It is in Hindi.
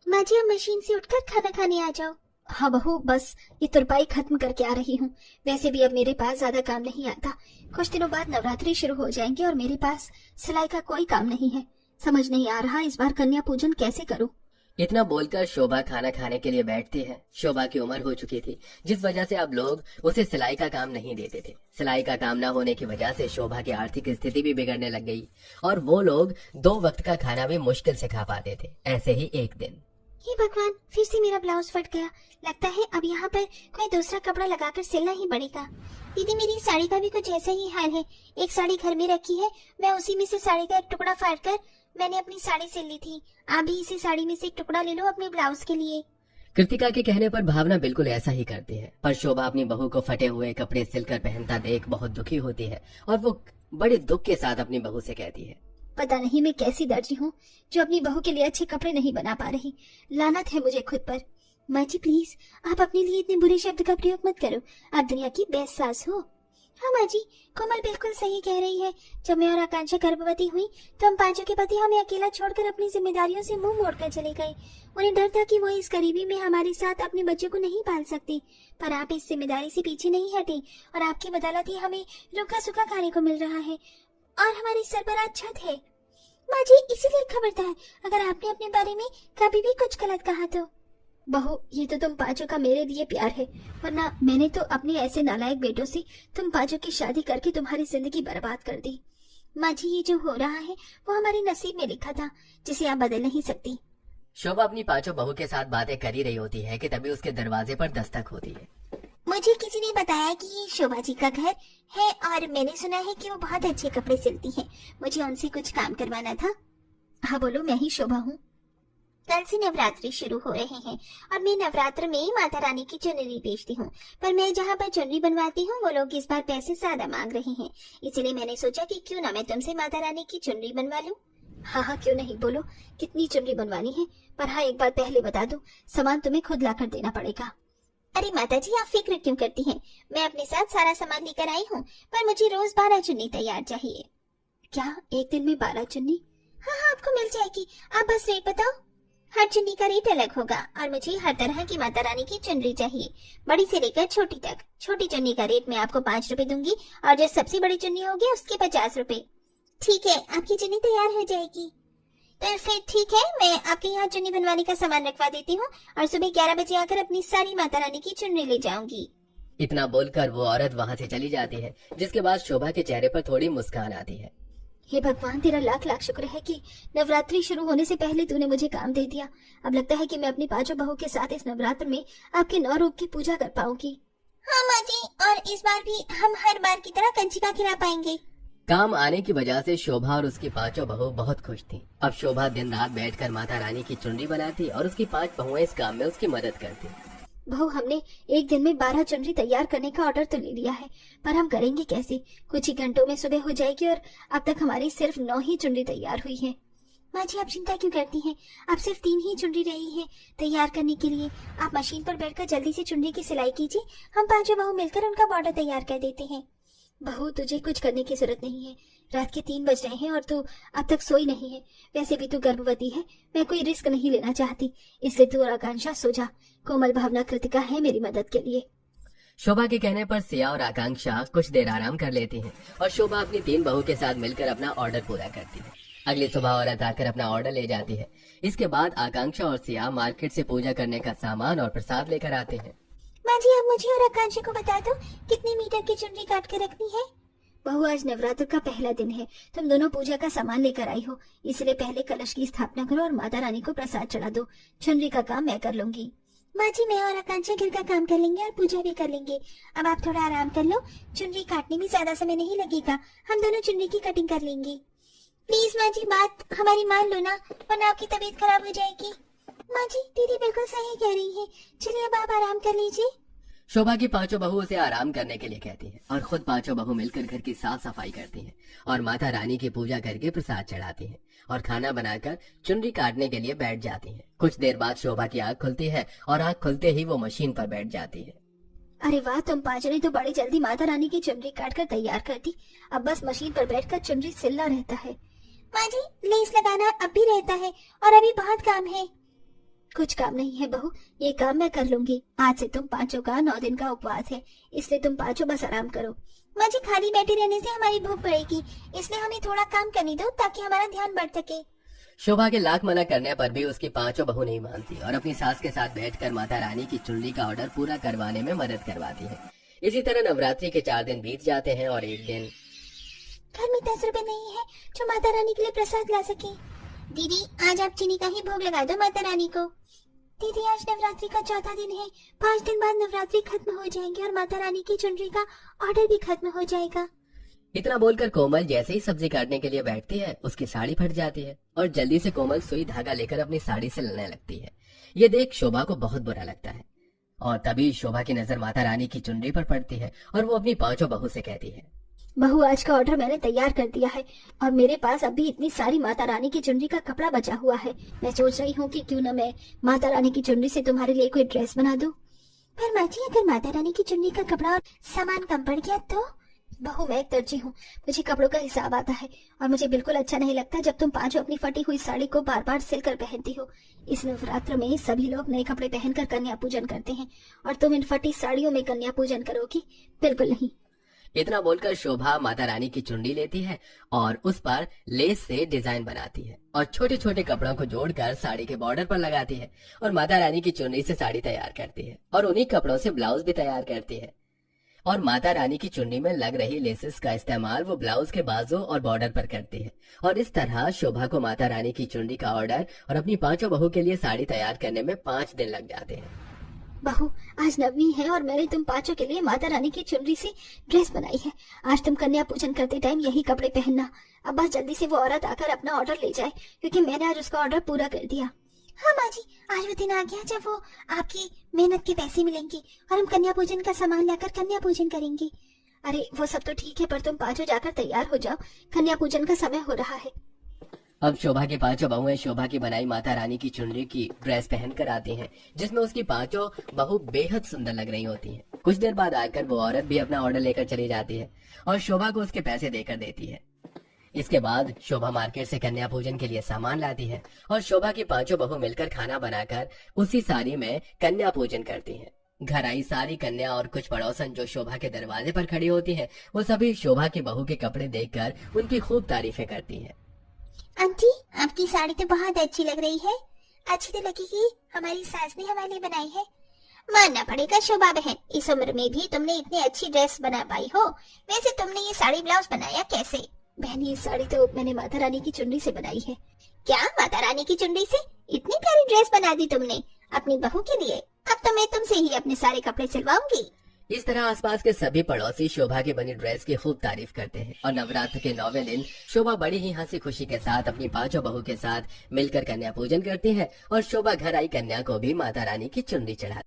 माँ जी, अब मशीन से उठकर खाना खाने आ जाओ। हाँ बहू, बस ये तुरपाई खत्म करके आ रही हूँ। वैसे भी अब मेरे पास ज्यादा काम नहीं आता। कुछ दिनों बाद नवरात्रि शुरू हो जाएंगे और मेरे पास सिलाई का कोई काम नहीं है। समझ नहीं आ रहा इस बार कन्या पूजन कैसे करूँ। इतना बोलकर शोभा खाना खाने के लिए बैठती है। शोभा की उम्र हो चुकी थी, जिस वजह से अब लोग उसे सिलाई का काम नहीं देते थे। सिलाई का काम न होने की वजह से शोभा की आर्थिक स्थिति भी बिगड़ने लग गई और वो लोग 2 वक्त का खाना भी मुश्किल से खा पाते थे। ऐसे ही एक दिन, हे भगवान, फिर से मेरा ब्लाउज फट गया। लगता है अब यहाँ पर कोई दूसरा कपड़ा लगाकर सिलना ही पड़ेगा। दीदी, मेरी साड़ी का भी कुछ ऐसा ही हाल है। एक साड़ी घर में रखी है, मैं उसी में से साड़ी का एक टुकड़ा फाड़ कर मैंने अपनी साड़ी सिल ली थी। आप भी इसी साड़ी में से एक टुकड़ा ले लो अपने ब्लाउज के लिए। कृतिका के कहने पर भावना बिल्कुल ऐसा ही करती है, पर शोभा अपनी बहू को फटे हुए कपड़े सिलकर पहनता देख बहुत दुखी होती है और वो बड़े दुख के साथ अपनी बहू से कहती है, पता नहीं मैं कैसी दर्जी हूँ जो अपनी बहू के लिए अच्छे कपड़े नहीं बना पा रही। लानत है मुझे खुद पर। माँ जी प्लीज, आप अपने लिए इतने बुरे शब्द का प्रयोग मत करो। आप दुनिया की बेस्ट सास हो। हाँ माँ जी, कोमल बिल्कुल सही कह रही है। जब मैं और आकांक्षा गर्भवती हुई तो हम पांचों के पति हमें अकेला छोड़कर अपनी जिम्मेदारियों से मुंह मोड़कर चले गए। उन्हें डर था कि वो इस गरीबी में हमारे साथ अपने बच्चों को नहीं पाल सकती। पर आप इस जिम्मेदारी से पीछे नहीं हटे और आपकी बदौलत ही हमें रूखा सूखा खाने को मिल रहा है और हमारी सरबराह छत है। माँ जी, इसीलिए खबरदार, अगर आपने अपने बारे में कभी भी कुछ गलत कहा तो। बहू, ये तो तुम पांचों का मेरे लिए प्यार है, वरना मैंने तो अपने ऐसे नालायक बेटों से तुम पांचों की शादी करके तुम्हारी जिंदगी बर्बाद कर दी। माँ जी, ये जो हो रहा है वो हमारे नसीब में लिखा था, जिसे आप बदल नहीं सकती। शोभा अपनी पांचों बहू के साथ बातें कर ही रही होती है कि तभी उसके दरवाजे पर दस्तक होती है। मुझे किसी ने बताया कि ये शोभा जी का घर है और मैंने सुना है कि वो बहुत अच्छे कपड़े सिलती हैं। मुझे उनसे कुछ काम करवाना था। हाँ बोलो, मैं ही शोभा हूँ। कल से नवरात्रि शुरू हो रहे हैं और मैं नवरात्र में माता रानी की चुनरी बेचती हूँ। पर मैं जहाँ पर चुनरी बनवाती हूँ वो लोग इस बार पैसे ज्यादा मांग रहे हैं। इसलिए मैंने सोचा कि क्यों ना मैं तुमसे माता रानी की चुनरी बनवा लूँ। हाँ हाँ, क्यों नहीं, बोलो कितनी चुनरी बनवानी है। पर हाँ, एक बात पहले बता दूं, सामान तुम्हें खुद लाकर देना पड़ेगा। अरे माता जी, आप फिक्र क्यों करती हैं? मैं अपने साथ सारा सामान लेकर आई हूँ, पर मुझे रोज 12 चुन्नी तैयार चाहिए। क्या एक दिन में 12 चुन्नी? हाँ हाँ, आपको मिल जाएगी। आप बस रेट बताओ। हर चुन्नी का रेट अलग होगा और मुझे हर तरह की माता रानी की चुनरी चाहिए, बड़ी से लेकर छोटी तक। छोटी चुन्नी का रेट मैं आपको 5 रुपए दूंगी और जो सबसे बड़ी चुन्नी होगी उसके 50 रुपए। ठीक है, आपकी चुन्नी तैयार हो जाएगी। तो फिर ठीक है, मैं आपके यहाँ चुन्नी बनवाने का सामान रखवा देती हूँ और सुबह 11 बजे आकर अपनी सारी माता रानी की चुन्नी ले जाऊंगी। इतना बोलकर वो औरत वहाँ से चली जाती है, जिसके बाद शोभा के चेहरे पर थोड़ी मुस्कान आती है। हे भगवान, तेरा लाख लाख शुक्र है कि नवरात्रि शुरू होने से पहले तूने मुझे काम दे दिया। अब लगता है कि मैं अपनी पांचों बहू के साथ इस नवरात्र में आपके 9 रूप की पूजा कर पाऊंगी। हाँ माँ जी, और इस बार भी हम हर बार की तरह कंचिका खिला पाएंगे। काम आने की वजह से शोभा और उसकी पांचों बहू बहुत खुश थीं। अब शोभा दिन रात बैठकर माता रानी की चुनरी बनाती और उसकी 5 बहुएं इस काम में उसकी मदद करती। बहू, हमने एक दिन में 12 चुनरी तैयार करने का ऑर्डर तो ले लिया है, पर हम करेंगे कैसे? कुछ ही घंटों में सुबह हो जाएगी और अब तक हमारी सिर्फ 9 ही चुनरी तैयार हुई है। माँ जी, आप चिंता क्यों करती हैं? अब सिर्फ 3 ही चुनरी रही है तैयार करने के लिए। आप मशीन पर बैठकर जल्दी से चुनरी की सिलाई कीजिए, हम पांचों बहू मिलकर उनका बॉर्डर तैयार कर देते हैं। बहू, तुझे कुछ करने की जरूरत नहीं है। रात के 3 बज रहे हैं और तू अब तक सोई नहीं है। वैसे भी तू गर्भवती है, मैं कोई रिस्क नहीं लेना चाहती, इसलिए तू और आकांक्षा सो जा। कोमल, भावना, कृतिका है मेरी मदद के लिए। शोभा के कहने पर सिया और आकांक्षा कुछ देर आराम कर लेती हैं और शोभा अपनी 3 बहू के साथ मिलकर अपना ऑर्डर पूरा करती है। अगली सुबह औरत आकर अपना ऑर्डर ले जाती है। इसके बाद आकांक्षा और सिया मार्केट से पूजा करने का सामान और प्रसाद लेकर आते हैं। माँ जी, अब मुझे और आकांक्षा को बता दो कितने मीटर की चुनरी काट के रखनी है। बहू, आज नवरात्र का पहला दिन है, तुम दोनों पूजा का सामान लेकर आई हो, इसलिए पहले कलश की स्थापना करो और माता रानी को प्रसाद चढ़ा दो। चुनरी का काम मैं कर लूंगी। माँ जी, मैं और आकांक्षा घर का काम कर लेंगे और पूजा भी कर लेंगे। अब आप थोड़ा आराम कर लो, चुनरी काटने में ज्यादा समय नहीं लगेगा, हम दोनों चुनरी की कटिंग कर लेंगे। प्लीज माँ जी, बात हमारी मान लो ना, वरना आपकी तबीयत खराब हो जाएगी। माँ जी, दीदी बिल्कुल सही कह रही है, चलिए अब आप आराम कर लीजिए। शोभा की पांचों बहू उसे आराम करने के लिए कहती हैं और खुद पांचों बहू मिलकर घर की साफ सफाई करती हैं और माता रानी की पूजा करके प्रसाद चढ़ाती हैं और खाना बनाकर चुनरी काटने के लिए बैठ जाती हैं। कुछ देर बाद शोभा की आंख खुलती है और आंख खुलते ही वो मशीन पर बैठ जाती है। अरे वाह, तुम पांचों ने तो बड़ी जल्दी माता रानी की चुनरी काट कर तैयार कर दी। अब बस मशीन पर बैठकर चुनरी सिलना रहता है। माँ जी, लेस लगाना अब भी रहता है और अभी बहुत काम है। कुछ काम नहीं है बहू, ये काम मैं कर लूंगी। आज से तुम पांचों का 9 दिन का उपवास है, इसलिए तुम पांचों बस आराम करो। माँ जी, खाली बैठे रहने से हमारी भूख बढ़ेगी, इसलिए हमें थोड़ा काम करने दो ताकि हमारा ध्यान बढ़ सके। शोभा के लाख मना करने पर भी उसकी पांचों बहू नहीं मानती और अपनी सास के साथ बैठकर माता रानी की चुनरी का ऑर्डर पूरा करवाने में मदद करवाती है। इसी तरह नवरात्रि के 4 दिन बीत जाते हैं और एक दिन घर में 10 रुपए नहीं है जो माता रानी के लिए प्रसाद ला सके। दीदी, आज आप चीनी का ही भोग लगा दो माता रानी को। दीदी, आज नवरात्रि का 4था दिन है, 5 दिन बाद नवरात्रि खत्म हो जाएंगे और माता रानी की चुनरी का ऑर्डर भी खत्म हो जाएगा। इतना बोलकर कोमल जैसे ही सब्जी काटने के लिए बैठती है, उसकी साड़ी फट जाती है और जल्दी से कोमल सुई धागा लेकर अपनी साड़ी से लड़ने लगती है। ये देख शोभा को बहुत बुरा लगता है और तभी शोभा की नजर माता रानी की चुनरी पर पड़ती है और वो अपनी पांचों बहू से कहती है, बहू, आज का ऑर्डर मैंने तैयार कर दिया है और मेरे पास अभी इतनी सारी माता रानी की चुनरी का कपड़ा बचा हुआ है। मैं सोच रही हूँ कि क्यों न मैं माता रानी की चुनरी से तुम्हारे लिए कोई ड्रेस बना दूं। पर माँ जी, अगर माता रानी की चुनरी का कपड़ा और सामान कम पड़ गया तो? बहू, मैं एक दर्जी हूँ, मुझे कपड़ों का हिसाब आता है और मुझे बिल्कुल अच्छा नहीं लगता जब तुम पांचों अपनी फटी हुई साड़ी को बार बार सिलकर पहनती हो। इस नवरात्र में सभी लोग नए कपड़े पहनकर कन्या पूजन करते हैं और तुम इन फटी साड़ियों में कन्या पूजन करोगी? बिल्कुल नहीं। इतना बोलकर शोभा माता रानी की चुनरी लेती है और उस पर लेस से डिजाइन बनाती है और छोटे छोटे कपड़ों को जोड़कर साड़ी के बॉर्डर पर लगाती है और माता रानी की चुनरी से साड़ी तैयार करती है और उन्हीं कपड़ों से ब्लाउज भी तैयार करती है। और माता रानी की चुन्नी में लग रही लेसेस का इस्तेमाल वो ब्लाउज के बाजू और बॉर्डर पर करती है और इस तरह शोभा को माता रानी की चुन्नी का ऑर्डर और अपनी पांचों बहू के लिए साड़ी तैयार करने में 5 दिन लग जाते हैं। बहू, आज नवमी है और मैंने तुम पांचों के लिए माता रानी की चुनरी से ड्रेस बनाई है। आज तुम कन्या पूजन करते टाइम यही कपड़े पहनना। अब बस जल्दी से वो औरत आकर अपना ऑर्डर ले जाए, क्योंकि मैंने आज उसका ऑर्डर पूरा कर दिया। हाँ माँ जी, आज वो दिन आ गया जब वो आपकी मेहनत के पैसे मिलेंगे और हम कन्या पूजन का सामान लाकर कन्या पूजन करेंगे। अरे वो सब तो ठीक है, पर तुम पांचों जाकर तैयार हो जाओ, कन्या पूजन का समय हो रहा है। अब शोभा की पांचों बहुएं शोभा की बनाई माता रानी की चुनरी की ड्रेस पहन कर आती हैं, जिसमें उसकी पांचों बहू बेहद सुंदर लग रही होती हैं। कुछ देर बाद आकर वो औरत भी अपना ऑर्डर लेकर चली जाती है और शोभा को उसके पैसे देकर देती है। इसके बाद शोभा मार्केट से कन्या पूजन के लिए सामान लाती है और शोभा की पांचों बहू मिलकर खाना बनाकर उसी साड़ी में कन्या पूजन करती हैं। घर आई सारी कन्या और कुछ पड़ोसन जो शोभा के दरवाजे पर खड़ी होती हैं, वो सभी शोभा की बहू के कपड़े देखकर उनकी खूब तारीफें करती हैं। आंटी, आपकी साड़ी तो बहुत अच्छी लग रही है। अच्छी तो लगेगी, हमारी सास ने हमारे लिए बनाई है। मानना पड़ेगा शोभा बहन, इस उम्र में भी तुमने इतनी अच्छी ड्रेस बना पाई हो। वैसे तुमने ये साड़ी ब्लाउज बनाया कैसे? बहन, ये साड़ी तो मैंने माता रानी की चुनरी से बनाई है। क्या माता रानी की चुनरी से इतनी प्यारी ड्रेस बना दी तुमने अपनी बहू के लिए? अब तो मैं तुमसे ही अपने सारे कपड़े सिलवाऊंगी। इस तरह आसपास के सभी पड़ोसी शोभा की बनी ड्रेस की खूब तारीफ करते हैं और नवरात्र के 9वें दिन शोभा बड़ी ही हंसी खुशी के साथ अपनी पांचों बहू के साथ मिलकर कन्या पूजन करती है और शोभा घर आई कन्या को भी माता रानी की चुनरी चढ़ाती है।